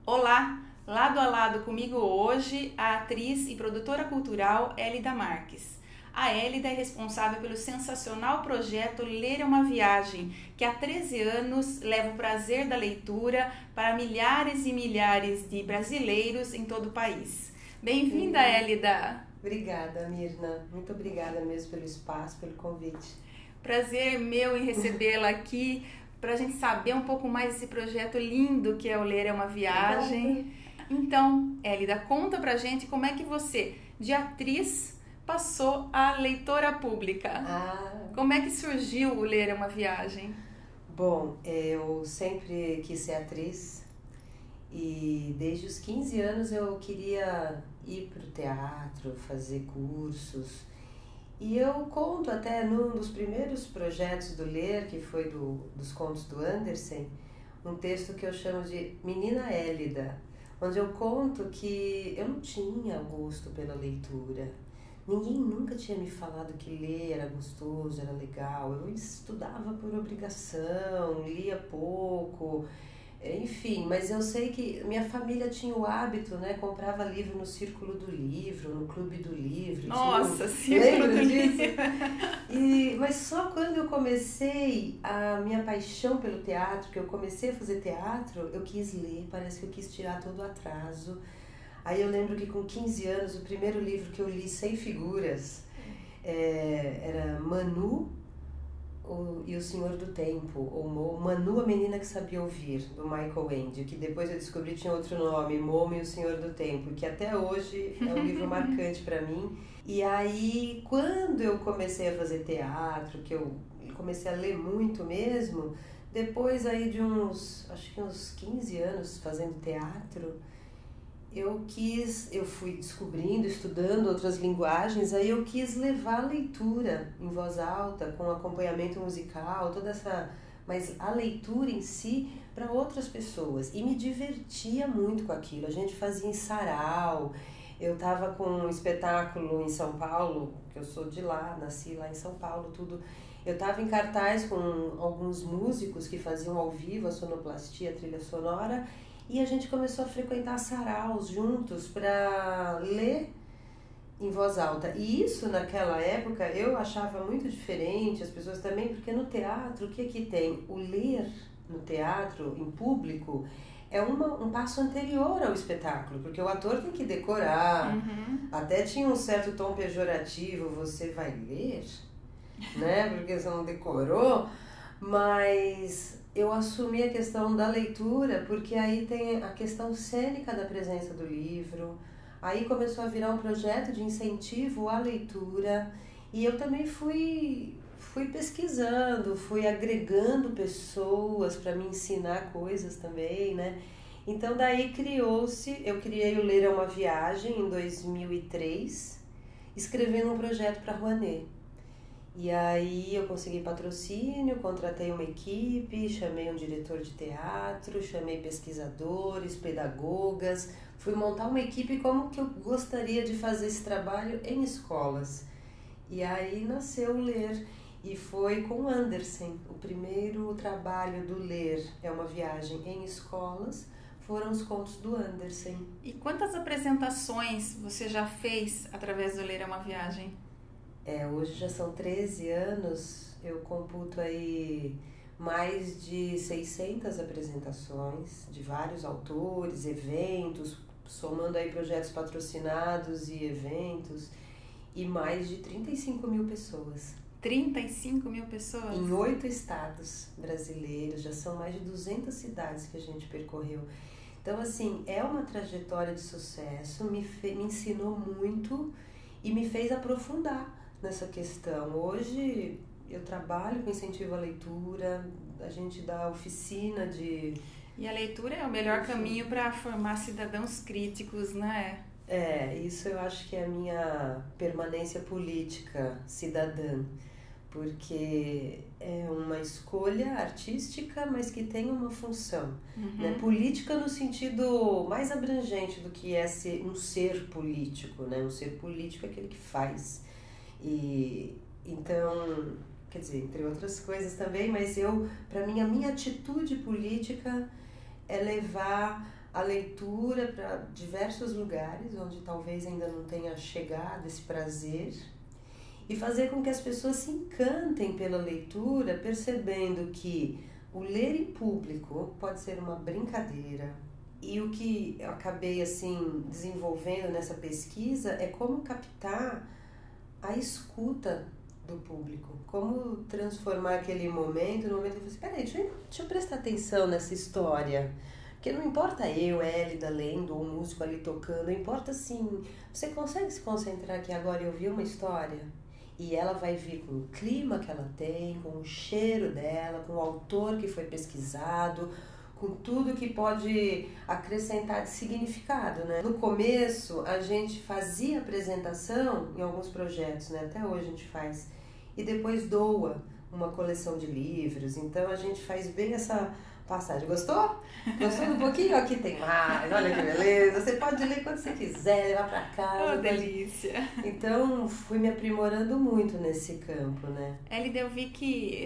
Olá, lado a lado comigo hoje a atriz e produtora cultural Hélida Marques. A Hélida é responsável pelo sensacional projeto Ler é uma Viagem, que há 13 anos leva o prazer da leitura para milhares e milhares de brasileiros em todo o país. Bem-vinda, Hélida! Obrigada, Mirna. Muito obrigada mesmo pelo espaço, pelo convite. Prazer meu em recebê-la aqui para a gente saber um pouco mais desse projeto lindo que é o Ler é uma Viagem. Então, Hélida, conta pra gente como é que você, de atriz, passou a leitora pública. Como é que surgiu o Ler é uma Viagem? Bom, eu sempre quis ser atriz e desde os 15 anos eu queria ir para o teatro, fazer cursos. E eu conto até num dos primeiros projetos do Ler, que foi dos contos do Andersen, um texto que eu chamo de Menina Hélida, onde eu conto que eu não tinha gosto pela leitura. Ninguém nunca tinha me falado que ler era gostoso, era legal. Eu estudava por obrigação, lia pouco, enfim, mas eu sei que minha família tinha o hábito, né? Comprava livro no Círculo do Livro, no Clube do Livro. Nossa, Círculo do Livro! Mas só quando eu comecei a minha paixão pelo teatro, que eu comecei a fazer teatro, eu quis ler, parece que eu quis tirar todo o atraso. Aí eu lembro que com 15 anos, o primeiro livro que eu li sem figuras era Manu e o Senhor do Tempo, ou Manu, a Menina que Sabia Ouvir, do Michael Ende, que depois eu descobri tinha outro nome, Momo e o Senhor do Tempo, que até hoje é um livro marcante para mim. E aí, quando eu comecei a fazer teatro, que eu comecei a ler muito mesmo, depois aí de acho que uns 15 anos fazendo teatro, eu fui descobrindo, estudando outras linguagens, aí eu quis levar a leitura em voz alta, com acompanhamento musical, mas a leitura em si para outras pessoas. E me divertia muito com aquilo. A gente fazia em sarau, eu estava com um espetáculo em São Paulo, que eu sou de lá, nasci lá em São Paulo, tudo. Eu estava em cartaz com alguns músicos que faziam ao vivo a sonoplastia, a trilha sonora, e a gente começou a frequentar saraus juntos para ler em voz alta. E isso, naquela época, eu achava muito diferente, as pessoas também, porque no teatro, o que tem? O ler no teatro, em público, é um passo anterior ao espetáculo, porque o ator tem que decorar. Até tinha um certo tom pejorativo, você vai ler, né? Porque você não decorou, mas eu assumi a questão da leitura, porque aí tem a questão cênica da presença do livro, aí começou a virar um projeto de incentivo à leitura, e eu também fui pesquisando, fui agregando pessoas para me ensinar coisas também, né? Então daí eu criei o Ler é uma Viagem em 2003, escrevendo um projeto para a Rouanet. E aí eu consegui patrocínio, contratei uma equipe, chamei um diretor de teatro, chamei pesquisadores, pedagogas, fui montar uma equipe como que eu gostaria de fazer esse trabalho em escolas. E aí nasceu o Ler, e foi com Andersen. O primeiro trabalho do Ler é uma Viagem em escolas, foram os contos do Andersen. E quantas apresentações você já fez através do Ler é uma Viagem? Hoje já são 13 anos, eu computo aí mais de 600 apresentações de vários autores, eventos, somando aí projetos patrocinados e eventos, e mais de 35 mil pessoas. 35 mil pessoas? Em 8 estados brasileiros, já são mais de 200 cidades que a gente percorreu. Então, assim, é uma trajetória de sucesso, me ensinou muito e me fez aprofundar nessa questão. Hoje eu trabalho com incentivo à leitura, a gente dá oficina de... E a leitura é o melhor caminho para formar cidadãos críticos, né? Isso eu acho que é a minha permanência política cidadã, porque é uma escolha artística, mas que tem uma função, né? Política no sentido mais abrangente do que é um ser político, né? Um ser político é aquele que faz. E então, quer dizer, entre outras coisas também, mas para mim, a minha atitude política é levar a leitura para diversos lugares onde talvez ainda não tenha chegado esse prazer e fazer com que as pessoas se encantem pela leitura, percebendo que o ler em público pode ser uma brincadeira. E o que eu acabei assim desenvolvendo nessa pesquisa é como captar a escuta do público, como transformar aquele momento no momento que eu falei, peraí, deixa eu prestar atenção nessa história. Porque não importa eu, Hélida, lendo, ou o músico ali tocando, importa assim, você consegue se concentrar aqui agora e ouvir uma história? E ela vai vir com o clima que ela tem, com o cheiro dela, com o autor que foi pesquisado, com tudo que pode acrescentar de significado, né? No começo, a gente fazia apresentação em alguns projetos, né? Até hoje a gente faz. E depois doa uma coleção de livros. Então, a gente faz bem essa passagem. Gostou? Gostou um pouquinho? Aqui tem mais. Olha que beleza. Você pode ler quando você quiser, levar pra casa. Oh, delícia. Então, fui me aprimorando muito nesse campo, né? Hélida, eu vi que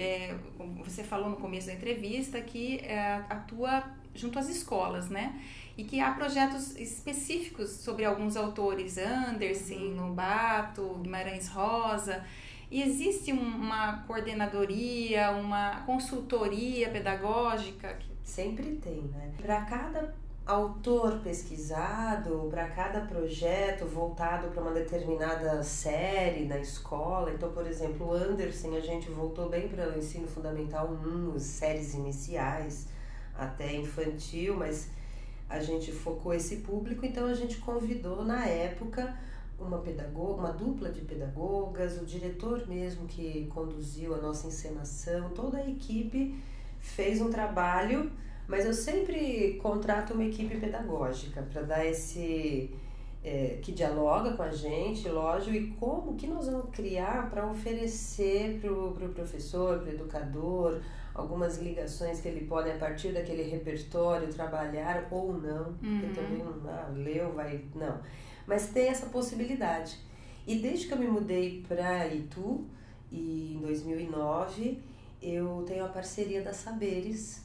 você falou no começo da entrevista que atua junto às escolas, né? E que há projetos específicos sobre alguns autores, Anderson, Lobato, Guimarães Rosa. E existe uma coordenadoria, uma consultoria pedagógica? Sempre tem, né? Para cada autor pesquisado, para cada projeto voltado para uma determinada série na escola. Então, por exemplo, o Anderson, a gente voltou bem para o ensino fundamental 1, as séries iniciais, até infantil, mas a gente focou esse público, então a gente convidou na época uma dupla de pedagogas, o diretor mesmo que conduziu a nossa encenação, toda a equipe fez um trabalho, mas eu sempre contrato uma equipe pedagógica para dar esse que dialoga com a gente, lógico, e como que nós vamos criar para oferecer para o professor, para o educador, algumas ligações que ele pode, a partir daquele repertório, trabalhar ou não, porque também leu, vai, não. Mas tem essa possibilidade. E desde que eu me mudei para Itu, em 2009, eu tenho a parceria da Saberes,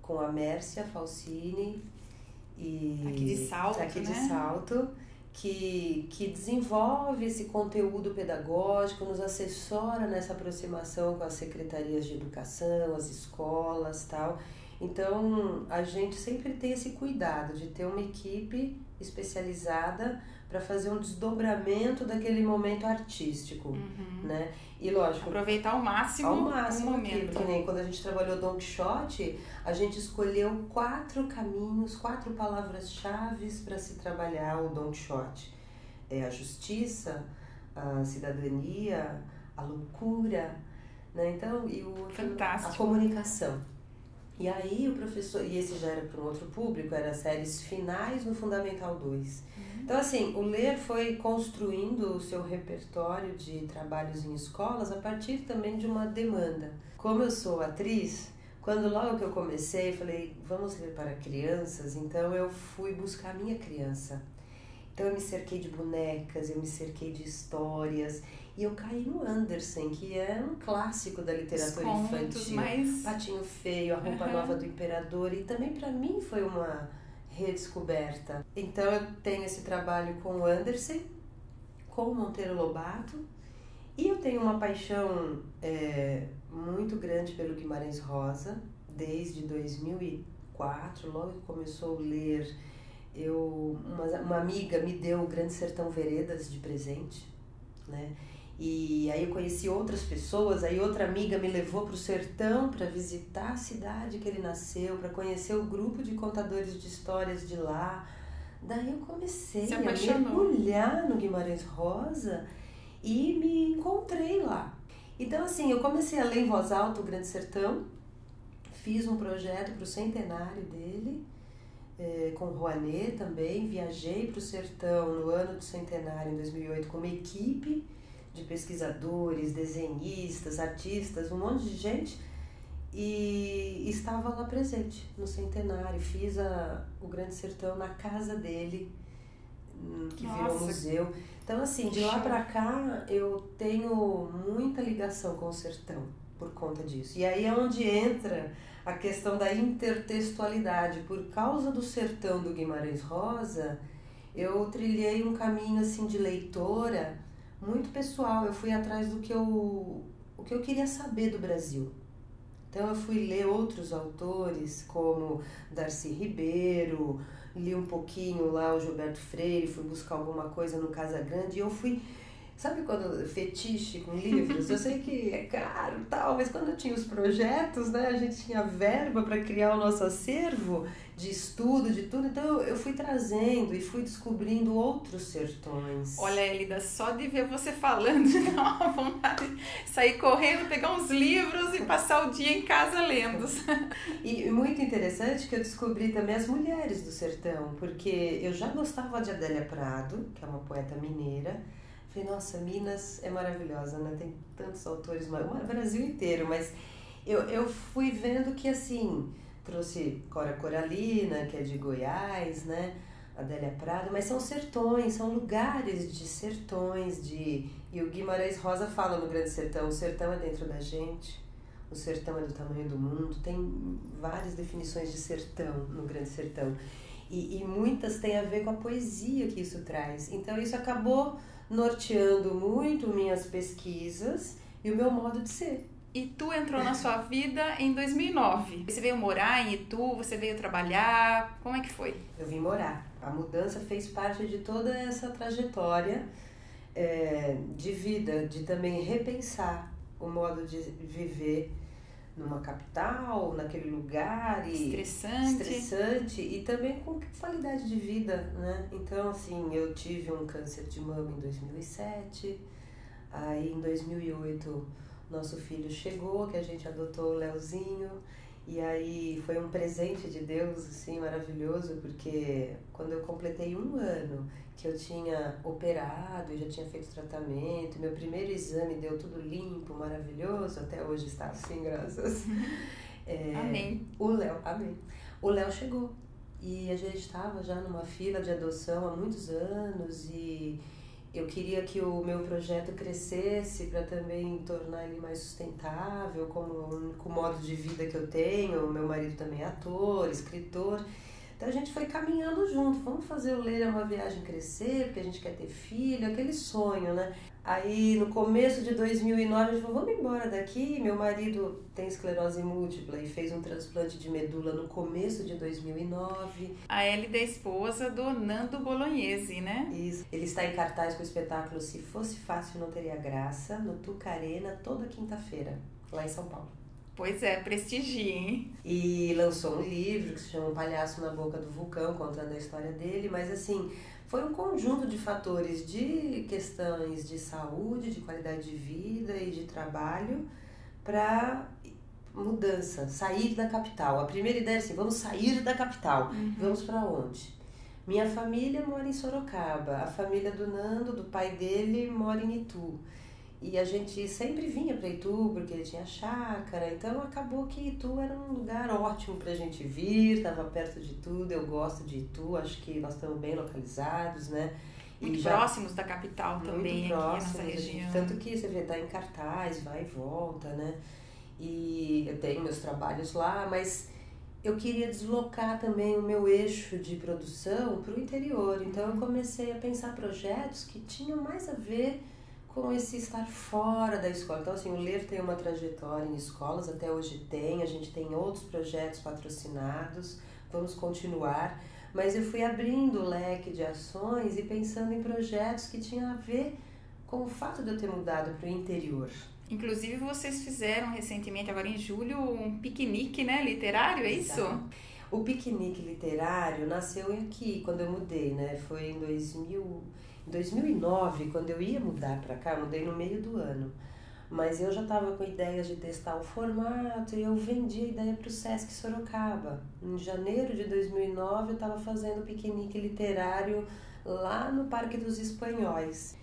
com a Mércia Falsini, aqui de Salto, de Salto, que desenvolve esse conteúdo pedagógico, nos assessora nessa aproximação com as secretarias de educação, as escolas, tal. Então, a gente sempre tem esse cuidado de ter uma equipe especializada para fazer um desdobramento daquele momento artístico, né? E lógico, aproveitar ao máximo o momento. Porque nem quando a gente trabalhou Don Quixote, a gente escolheu 4 caminhos, 4 palavras-chave para se trabalhar o Don Quixote. A justiça, a cidadania, a loucura, né? Então, a comunicação. E aí o professor, e esse já era para um outro público, era séries finais no Fundamental 2. Então assim, o Ler foi construindo o seu repertório de trabalhos em escolas a partir também de uma demanda. Como eu sou atriz, quando logo que eu comecei, falei, vamos ler para crianças, então eu fui buscar a minha criança. Então eu me cerquei de bonecas, eu me cerquei de histórias. E eu caí no Anderson, que é um clássico da literatura infantil. Patinho Feio, A Roupa Nova do Imperador. E também para mim foi uma redescoberta. Então eu tenho esse trabalho com o Anderson, com o Monteiro Lobato. E eu tenho uma paixão muito grande pelo Guimarães Rosa, desde 2004, logo que começou a ler. Uma amiga me deu o Grande Sertão Veredas de presente, né? E aí eu conheci outras pessoas, aí outra amiga me levou para o sertão para visitar a cidade que ele nasceu, para conhecer o grupo de contadores de histórias de lá. Daí eu comecei a mergulhar no Guimarães Rosa e me encontrei lá. Então assim, eu comecei a ler em voz alta o Grande Sertão, fiz um projeto para o centenário dele, com o Rouanet também, viajei para o sertão no ano do centenário, em 2008, com uma equipe de pesquisadores, desenhistas, artistas, um monte de gente, e estava lá presente no centenário. Fiz o Grande Sertão na casa dele, que virou museu. Então assim, de lá para cá eu tenho muita ligação com o sertão, por conta disso. E aí é onde entra a questão da intertextualidade. Por causa do sertão do Guimarães Rosa, eu trilhei um caminho assim de leitora muito pessoal. Eu fui atrás do que eu queria saber do Brasil. Então eu fui ler outros autores como Darcy Ribeiro, li um pouquinho lá o Gilberto Freire, fui buscar alguma coisa no Casagrande e eu fui... Sabe quando fetiche com livros? Eu sei que é caro e tal, mas quando eu tinha os projetos, né, a gente tinha verba para criar o nosso acervo de estudo, de tudo, então eu fui trazendo e fui descobrindo outros sertões. Olha, Elida, só de ver você falando, dá uma vontade de sair correndo, pegar uns livros e passar o dia em casa lendo. E muito interessante que eu descobri também as mulheres do sertão, porque eu já gostava de Adélia Prado, que é uma poeta mineira. Falei, nossa, Minas é maravilhosa, né? Tem tantos autores, o Brasil inteiro, mas eu fui vendo que, assim, trouxe Cora Coralina, que é de Goiás, né? Adélia Prado, mas são sertões, são lugares de sertões, e o Guimarães Rosa fala no Grande Sertão, o sertão é dentro da gente, o sertão é do tamanho do mundo, tem várias definições de sertão no Grande Sertão, e muitas têm a ver com a poesia que isso traz, então isso acabou norteando muito minhas pesquisas e o meu modo de ser. E tu entrou na sua vida em 2009. Você veio morar em Itu, você veio trabalhar, como é que foi? Eu vim morar. A mudança fez parte de toda essa trajetória de vida, de também repensar o modo de viver numa capital, naquele lugar estressante e também com qualidade de vida, né? Então, assim, eu tive um câncer de mama em 2007, aí em 2008 nosso filho chegou, que a gente adotou o Leozinho, e aí foi um presente de Deus, assim, maravilhoso, porque quando eu completei 1 ano que eu tinha operado e já tinha feito tratamento, meu primeiro exame deu tudo limpo, maravilhoso, até hoje está assim, graças. Amém. Amém. O Léo chegou e a gente estava já numa fila de adoção há muitos anos e eu queria que o meu projeto crescesse para também tornar ele mais sustentável, como o único modo de vida que eu tenho. O meu marido também é ator, escritor. Então a gente foi caminhando junto. Vamos fazer o Ler é uma Viagem crescer, porque a gente quer ter filho, aquele sonho, né? Aí no começo de 2009 a gente falou, vamos embora daqui. Meu marido tem esclerose múltipla e fez um transplante de medula no começo de 2009. A Elida é esposa do Nando Bolognese, né? Isso. Ele está em cartaz com o espetáculo Se Fosse Fácil Não Teria Graça, no Tucarena, toda quinta-feira, lá em São Paulo. Pois é, prestigia, hein? E lançou um livro que se chama Um Palhaço na Boca do Vulcão, contando a história dele, mas assim, foi um conjunto de fatores, de questões de saúde, de qualidade de vida e de trabalho para mudança, sair da capital. A primeira ideia é assim, vamos sair da capital, vamos para onde? Minha família mora em Sorocaba, a família do Nando, do pai dele, mora em Itu. E a gente sempre vinha para Itu porque ele tinha chácara, então acabou que Itu era um lugar ótimo para a gente vir, estava perto de tudo, eu gosto de Itu, acho que nós estamos bem localizados, né? Muito próximos da capital também, aqui nessa região. Tanto que você vê, tá em cartaz, vai e volta, né? E eu tenho meus trabalhos lá, mas eu queria deslocar também o meu eixo de produção para o interior, então eu comecei a pensar projetos que tinham mais a ver com esse estar fora da escola. Então, assim, o Ler tem uma trajetória em escolas, até hoje tem, a gente tem outros projetos patrocinados, vamos continuar, mas eu fui abrindo o leque de ações e pensando em projetos que tinham a ver com o fato de eu ter mudado para o interior. Inclusive, vocês fizeram recentemente, agora em julho, um piquenique, né, literário, é isso? O piquenique literário nasceu aqui, quando eu mudei, né, foi em 2009, quando eu ia mudar para cá, eu mudei no meio do ano, mas eu já estava com ideias de testar o formato e eu vendi a ideia para o Sesc Sorocaba. Em janeiro de 2009 eu estava fazendo piquenique literário lá no Parque dos Espanhóis.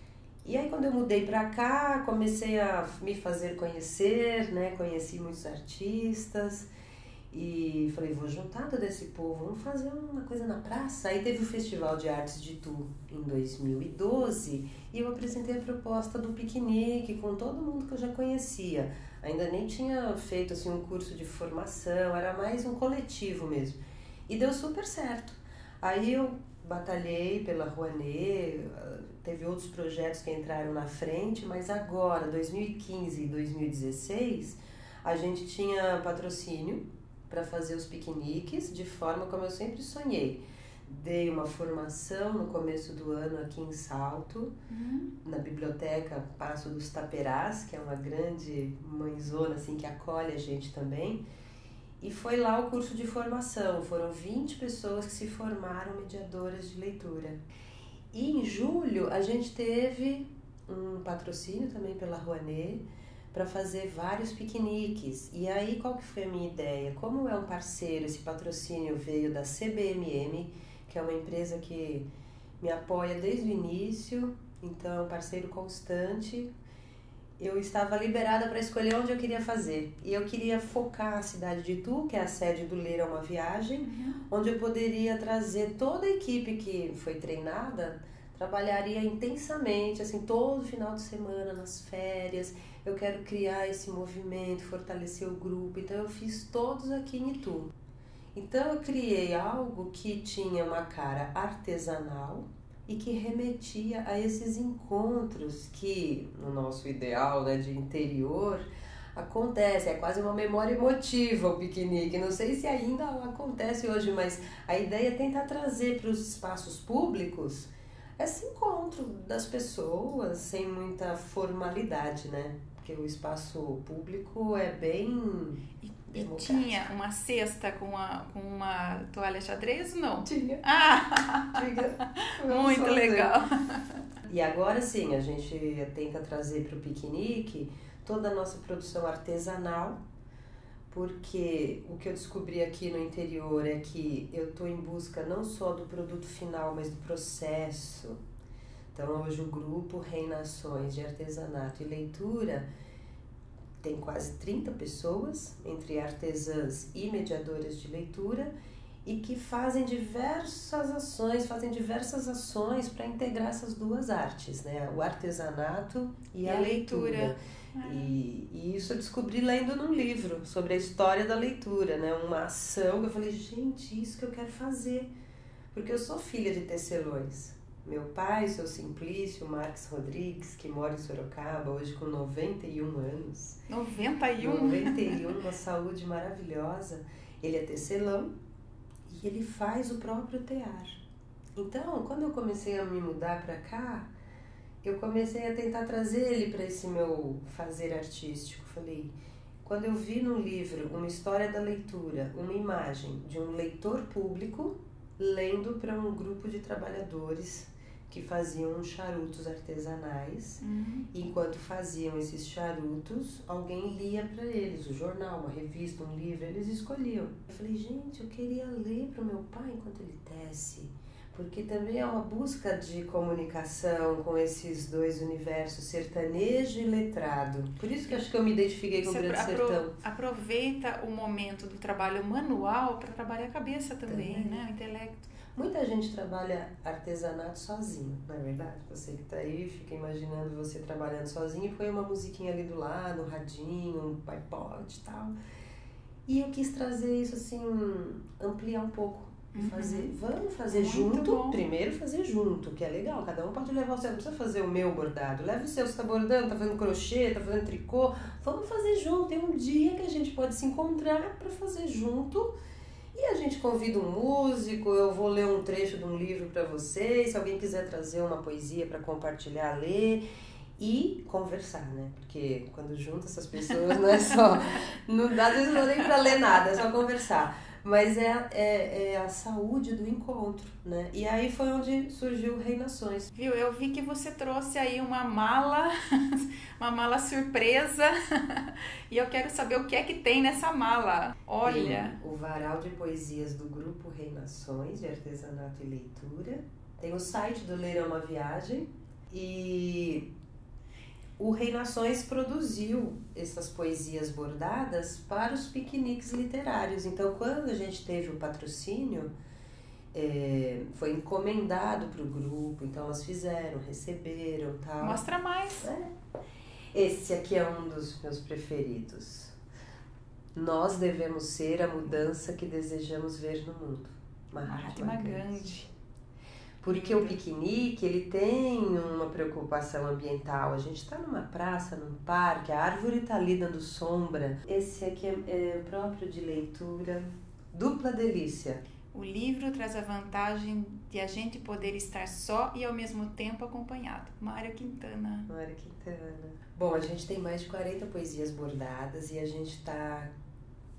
E aí quando eu mudei para cá, comecei a me fazer conhecer, né? Conheci muitos artistas e falei, vou juntar todo esse povo, vamos fazer uma coisa na praça. Aí teve o Festival de Artes de Itu em 2012 e eu apresentei a proposta do piquenique com todo mundo que eu já conhecia. Ainda nem tinha feito assim, um curso de formação, era mais um coletivo mesmo. E deu super certo. Aí eu batalhei pela Rouanet, teve outros projetos que entraram na frente, mas agora, 2015 e 2016, a gente tinha patrocínio para fazer os piqueniques de forma como eu sempre sonhei. Dei uma formação no começo do ano aqui em Salto, na biblioteca Paço dos Taperás, que é uma grande mãezona assim, que acolhe a gente também. E foi lá o curso de formação, foram 20 pessoas que se formaram mediadoras de leitura. E em julho a gente teve um patrocínio também pela Rouanet para fazer vários piqueniques. E aí qual que foi a minha ideia? Como é um parceiro, esse patrocínio veio da CBMM, que é uma empresa que me apoia desde o início, então é um parceiro constante. Eu estava liberada para escolher onde eu queria fazer. E eu queria focar a cidade de Itu, que é a sede do Ler é uma Viagem, onde eu poderia trazer toda a equipe que foi treinada, trabalharia intensamente, assim, todo final de semana, nas férias. Eu quero criar esse movimento, fortalecer o grupo. Então eu fiz todos aqui em Itu. Então eu criei algo que tinha uma cara artesanal, e que remetia a esses encontros que, no nosso ideal, né, de interior, acontece. É quase uma memória emotiva o piquenique. Não sei se ainda acontece hoje, mas a ideia é tentar trazer para os espaços públicos esse encontro das pessoas sem muita formalidade, né? Porque o espaço público é bem... E tinha uma cesta com uma toalha xadrez? Não? Tinha. Ah! Tinha. Muito legal. E agora sim, a gente tenta trazer para o piquenique toda a nossa produção artesanal, porque o que eu descobri aqui no interior é que eu estou em busca não só do produto final, mas do processo. Então hoje o grupo Reinações de Artesanato e Leitura tem quase 30 pessoas, entre artesãs e mediadoras de leitura, e que fazem diversas ações para integrar essas duas artes, né? O artesanato e a leitura. E isso eu descobri lendo num livro sobre a história da leitura, né? Uma ação que eu falei, gente, isso que eu quero fazer, porque eu sou filha de tecelões. Meu pai, o seu Simplício Marques Rodrigues, que mora em Sorocaba, hoje com 91 anos. 91? 91, uma saúde maravilhosa. Ele é tecelão e ele faz o próprio tear. Então, quando eu comecei a me mudar para cá, eu comecei a tentar trazer ele para esse meu fazer artístico. Falei, quando eu vi no livro uma história da leitura, uma imagem de um leitor público lendo para um grupo de trabalhadores que faziam charutos artesanais. E enquanto faziam esses charutos, alguém lia para eles o jornal, uma revista, um livro, eles escolhiam. Eu falei, gente, eu queria ler para o meu pai enquanto ele tece, porque também é uma busca de comunicação com esses dois universos, sertanejo e letrado. Por isso que acho que eu me identifiquei com o Grande Sertão. Aproveita o momento do trabalho manual para trabalhar a cabeça também, né? O intelecto. Muita gente trabalha artesanato sozinho, não é verdade? Você que está aí, fica imaginando você trabalhando sozinho e põe uma musiquinha ali do lado, um radinho, um iPod e tal. E eu quis trazer isso assim, ampliar um pouco. Vamos fazer muito junto, bom. Primeiro fazer junto, que é legal, cada um pode levar o seu, não precisa fazer o meu bordado, leva o seu, você está bordando, está fazendo crochê, está fazendo tricô, vamos fazer junto, tem um dia que a gente pode se encontrar para fazer junto. E a gente convida um músico, eu vou ler um trecho de um livro para vocês, se alguém quiser trazer uma poesia para compartilhar, ler e conversar, né? Porque quando junta essas pessoas não é só, não dá, às vezes não dá nem para ler nada, é só conversar. Mas é a saúde do encontro, né? E aí foi onde surgiu o Reinações. Viu, eu vi que você trouxe aí uma mala surpresa, e eu quero saber o que é que tem nessa mala. Olha! Tem o varal de poesias do grupo Reinações, de Artesanato e Leitura. Tem o site do Ler é uma Viagem. E o Reinações produziu essas poesias bordadas para os piqueniques literários. Então, quando a gente teve o patrocínio, foi encomendado para o grupo. Então, elas fizeram, receberam, tal. Mostra mais. Esse aqui é um dos meus preferidos. Nós devemos ser a mudança que desejamos ver no mundo. Mahatma Gandhi. Porque o piquenique, ele tem uma preocupação ambiental. A gente está numa praça, num parque, a árvore está ali dando sombra. Esse aqui é próprio de leitura, dupla delícia. O livro traz a vantagem de a gente poder estar só e ao mesmo tempo acompanhado. Mário Quintana. Mário Quintana. Bom, a gente tem mais de 40 poesias bordadas e a gente está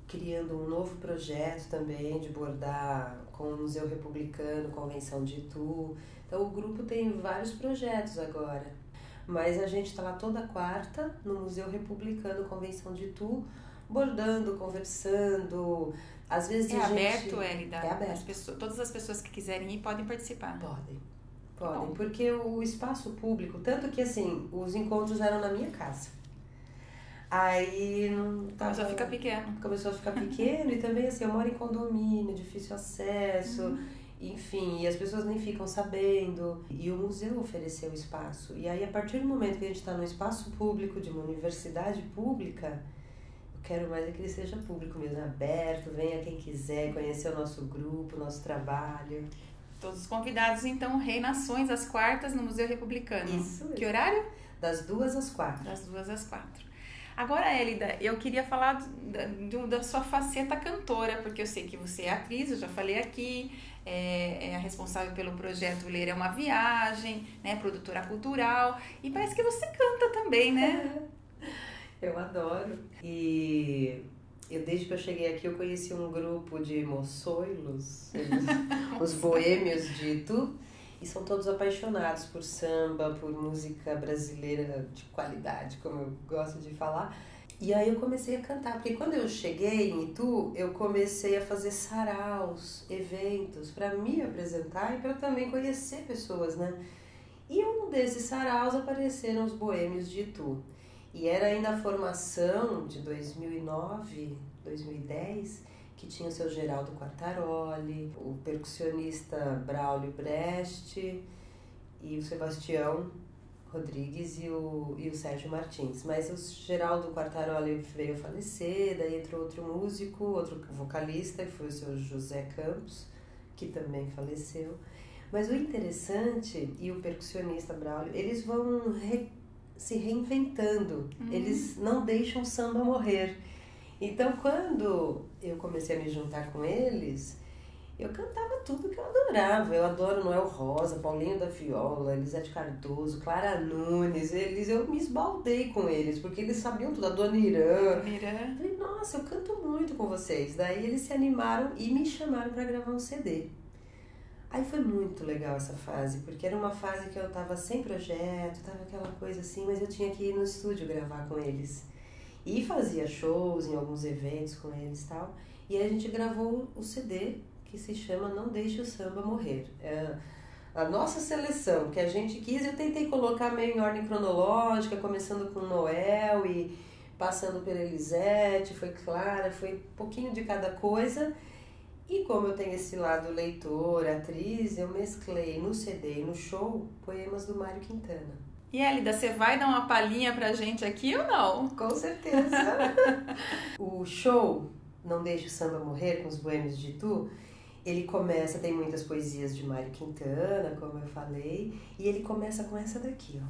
criando um novo projeto também de bordar com o Museu Republicano, Convenção de Itu. Então o grupo tem vários projetos agora. Mas a gente está lá toda quarta no Museu Republicano, Convenção de Itu, bordando, conversando. Às vezes aberto, Hélida? É aberto. Todas as pessoas que quiserem ir podem participar. Podem, porque o espaço público, tanto que assim, os encontros eram na minha casa. Aí começou a ficar pequeno. Começou a ficar pequeno e também assim, eu moro em condomínio, difícil acesso, enfim, e as pessoas nem ficam sabendo. E o museu ofereceu espaço. E aí, a partir do momento que a gente está no espaço público de uma universidade pública, eu quero mais é que ele seja público mesmo, aberto, venha quem quiser conhecer o nosso grupo, o nosso trabalho. Todos os convidados, então, Reinações às quartas no Museu Republicano. Isso. Que horário? Das 2 às 4. Das 2 às 4. Agora, Hélida, eu queria falar da sua faceta cantora, porque eu sei que você é atriz, eu já falei aqui, é a responsável pelo projeto Ler é uma Viagem, né, produtora cultural, e parece que você canta também, né? Eu adoro. E desde que eu cheguei aqui, eu conheci um grupo de moçoilos, os boêmios de Itu, e são todos apaixonados por samba, por música brasileira de qualidade, como eu gosto de falar. E aí eu comecei a cantar, porque quando eu cheguei em Itu, eu comecei a fazer saraus, eventos, para me apresentar e para também conhecer pessoas, né? E um desses saraus apareceram os boêmios de Itu. E era ainda a formação de 2009, 2010, que tinha o seu Geraldo Quartaroli, o percussionista Braulio Brecht e o Sebastião Rodrigues e o Sérgio Martins. Mas o Geraldo Quartaroli veio a falecer, daí entrou outro músico, outro vocalista, que foi o seu José Campos, que também faleceu. Mas o interessante, e o percussionista Braulio, eles vão se reinventando, eles não deixam o samba morrer. Então, quando eu comecei a me juntar com eles, eu cantava tudo que eu adorava. Eu adoro Noel Rosa, Paulinho da Viola, Elisete Cardoso, Clara Nunes. Eu me esbaldei com eles, porque eles sabiam tudo. A Dona Irã. Falei, nossa, eu canto muito com vocês. Daí eles se animaram e me chamaram para gravar um CD. Aí foi muito legal essa fase, porque era uma fase que eu tava sem projeto, tava aquela coisa assim, mas eu tinha que ir no estúdio gravar com eles. E fazia shows em alguns eventos com eles e tal. E aí a gente gravou o CD que se chama Não Deixe o Samba Morrer. É a nossa seleção que a gente quis. Eu tentei colocar meio em ordem cronológica, começando com Noel e passando pela Elisete, foi Clara, foi um pouquinho de cada coisa. E como eu tenho esse lado leitor, atriz, eu mesclei no CD e no show poemas do Mário Quintana. E Hélida, você vai dar uma palhinha pra gente aqui ou não? Com certeza. O show Não Deixe o Samba Morrer, com os Boêmios de Itu, ele começa, tem muitas poesias de Mário Quintana, como eu falei, e ele começa com essa daqui, ó.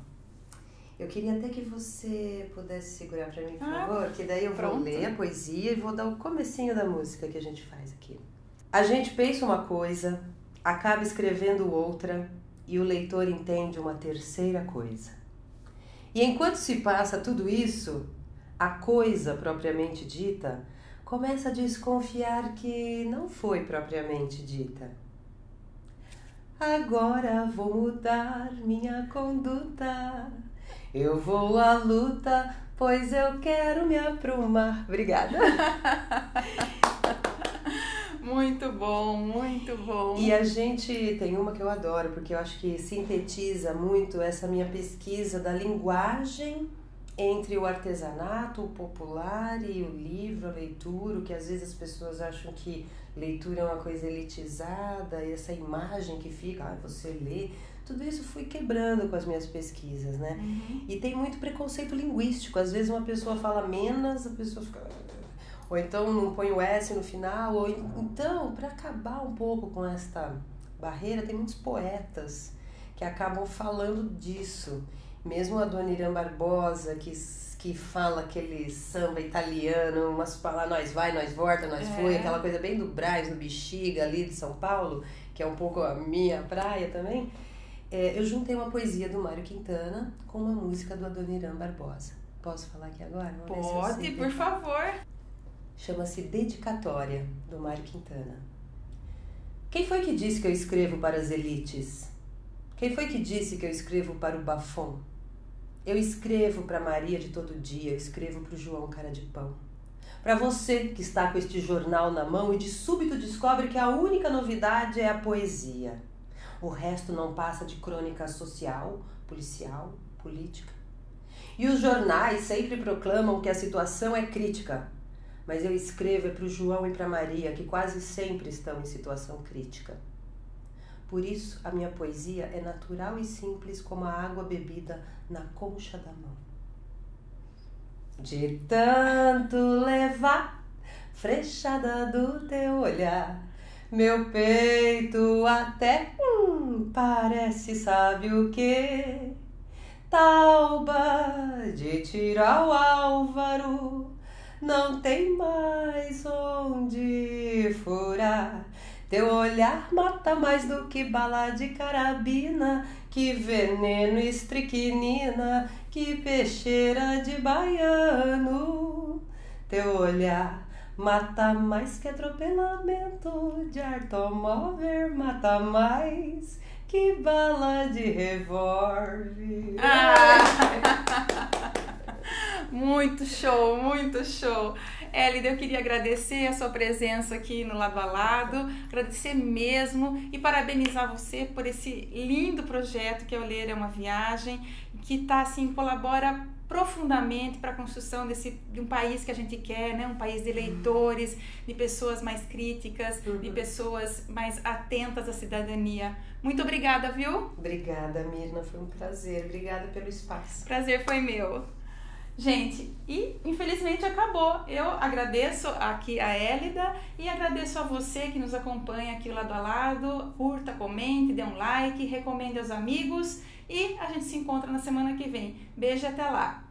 Eu queria até que você pudesse segurar pra mim, por favor, que daí eu vou ler a poesia e vou dar o comecinho da música que a gente faz aqui. A gente pensa uma coisa, acaba escrevendo outra, e o leitor entende uma terceira coisa. E enquanto se passa tudo isso, a coisa propriamente dita começa a desconfiar que não foi propriamente dita. Agora vou mudar minha conduta, eu vou à luta, pois eu quero me aprumar. Obrigada. Muito bom, muito bom. E a gente tem uma que eu adoro, porque eu acho que sintetiza muito essa minha pesquisa da linguagem entre o artesanato, o popular e o livro, a leitura, que às vezes as pessoas acham que leitura é uma coisa elitizada, e essa imagem que fica, você lê, Tudo isso fui quebrando com as minhas pesquisas, né? E tem muito preconceito linguístico. Às vezes uma pessoa fala menos, a pessoa fica... Ou então não põe o S no final. Ou... Então, para acabar um pouco com esta barreira, tem muitos poetas que acabam falando disso. Mesmo a Dona Irã Barbosa, que fala aquele samba italiano, umas palavras, nós vai, nós volta, nós foi, aquela coisa bem do Brás, no Bexiga ali de São Paulo, que é um pouco a minha praia também. Eu juntei uma poesia do Mário Quintana com uma música do Adoniran Barbosa. Posso falar aqui agora? Pode, por favor. Chama-se Dedicatória, do Mário Quintana. Quem foi que disse que eu escrevo para as elites? Quem foi que disse que eu escrevo para o bafom? Eu escrevo para Maria de todo dia, eu escrevo para o João cara de pão. Para você que está com este jornal na mão e de súbito descobre que a única novidade é a poesia. O resto não passa de crônica social, policial, política. E os jornais sempre proclamam que a situação é crítica. Mas eu escrevo para o João e para Maria, que quase sempre estão em situação crítica. Por isso, a minha poesia é natural e simples como a água bebida na concha da mão. De tanto levar frechada do teu olhar, meu peito até parece, sabe o quê? Tauba de tirar o Álvaro, não tem mais onde furar. Teu olhar mata mais do que bala de carabina, que veneno estricnina, que peixeira de baiano. Teu olhar mata mais que atropelamento de automóvel, mata mais que bala de revólver. Muito show, muito show. Hélida, eu queria agradecer a sua presença aqui no Lado a Lado, agradecer mesmo e parabenizar você por esse lindo projeto que é o Ler é uma Viagem, que assim, colabora profundamente para a construção de um país que a gente quer, né? Um país de leitores, de pessoas mais críticas, de pessoas mais atentas à cidadania. Muito obrigada, viu? Obrigada, Mirna, foi um prazer. Obrigada pelo espaço. Prazer foi meu. Gente, e infelizmente acabou. Eu agradeço aqui a Hélida e agradeço a você que nos acompanha aqui Lado a Lado. Curta, comente, dê um like, recomende aos amigos e a gente se encontra na semana que vem. Beijo e até lá!